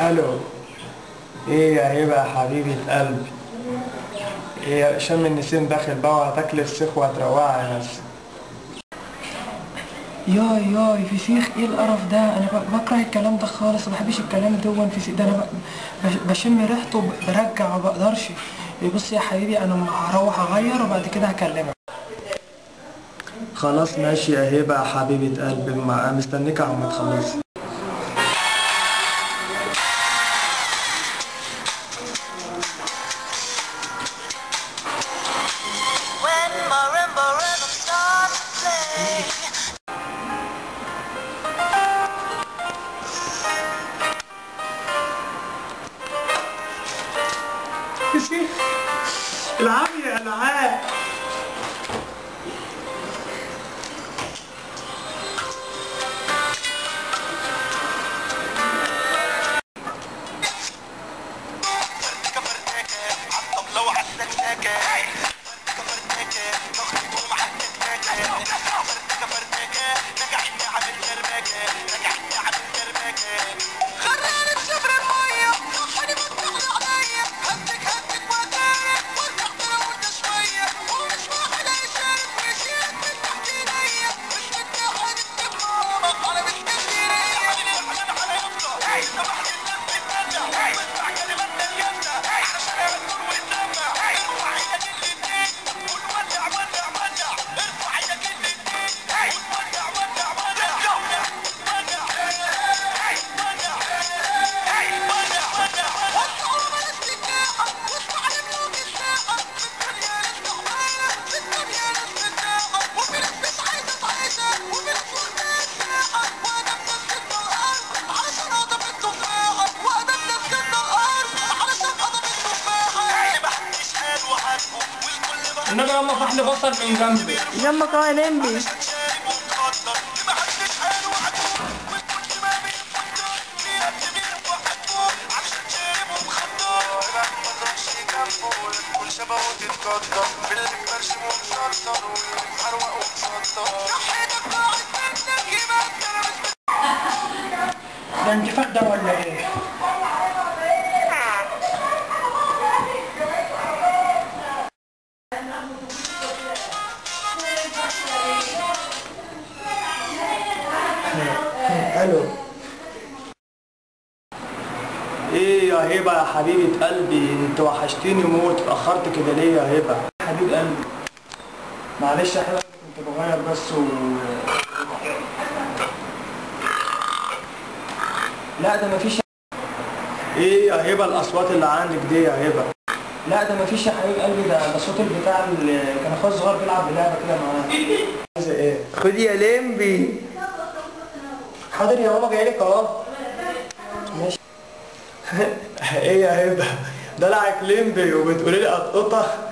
الو. ايه يا هبه يا حبيبه قلبي؟ ايه شم النسيم داخل بقى وهتاكل السيخ وهتروقها بس. ياي ياي فسيخ، ايه القرف ده؟ انا بكره الكلام ده خالص، ما بحبش الكلام ده. فسيخ ده انا بشم ريحته برجع ما بقدرش. بص يا حبيبي، انا هروح اغير وبعد كده هكلمك. خلاص ماشي يا هبه يا حبيبه قلبي، مستنيك عم تخلصي. فسيخ العب يا العاب. النبي يلا فحل بصل من جنبي. جنبك اهو يا لمبي. ده انت فاخده ولا ايه؟ الو. ايه يا هبه يا حبيبه قلبي، انت وحشتيني موت، اتاخرت كده ليه يا هبه حبيب قلبي؟ معلش يا حبيبي، كنت بغير بس لا ده مفيش. ايه يا هبه الاصوات اللي عندك دي يا هبه؟ لا ده مفيش يا حبيب قلبي، ده صوت البتاع اللي كان اخويا الصغير بيلعب بلعبه كده معاه. عايزه ايه؟ خد يا لمبي. حاضر يا ماما، جايلك اهو. ماشي. ايه يا هبه؟ دلعك لمبي وبتقولي لي قطقطه؟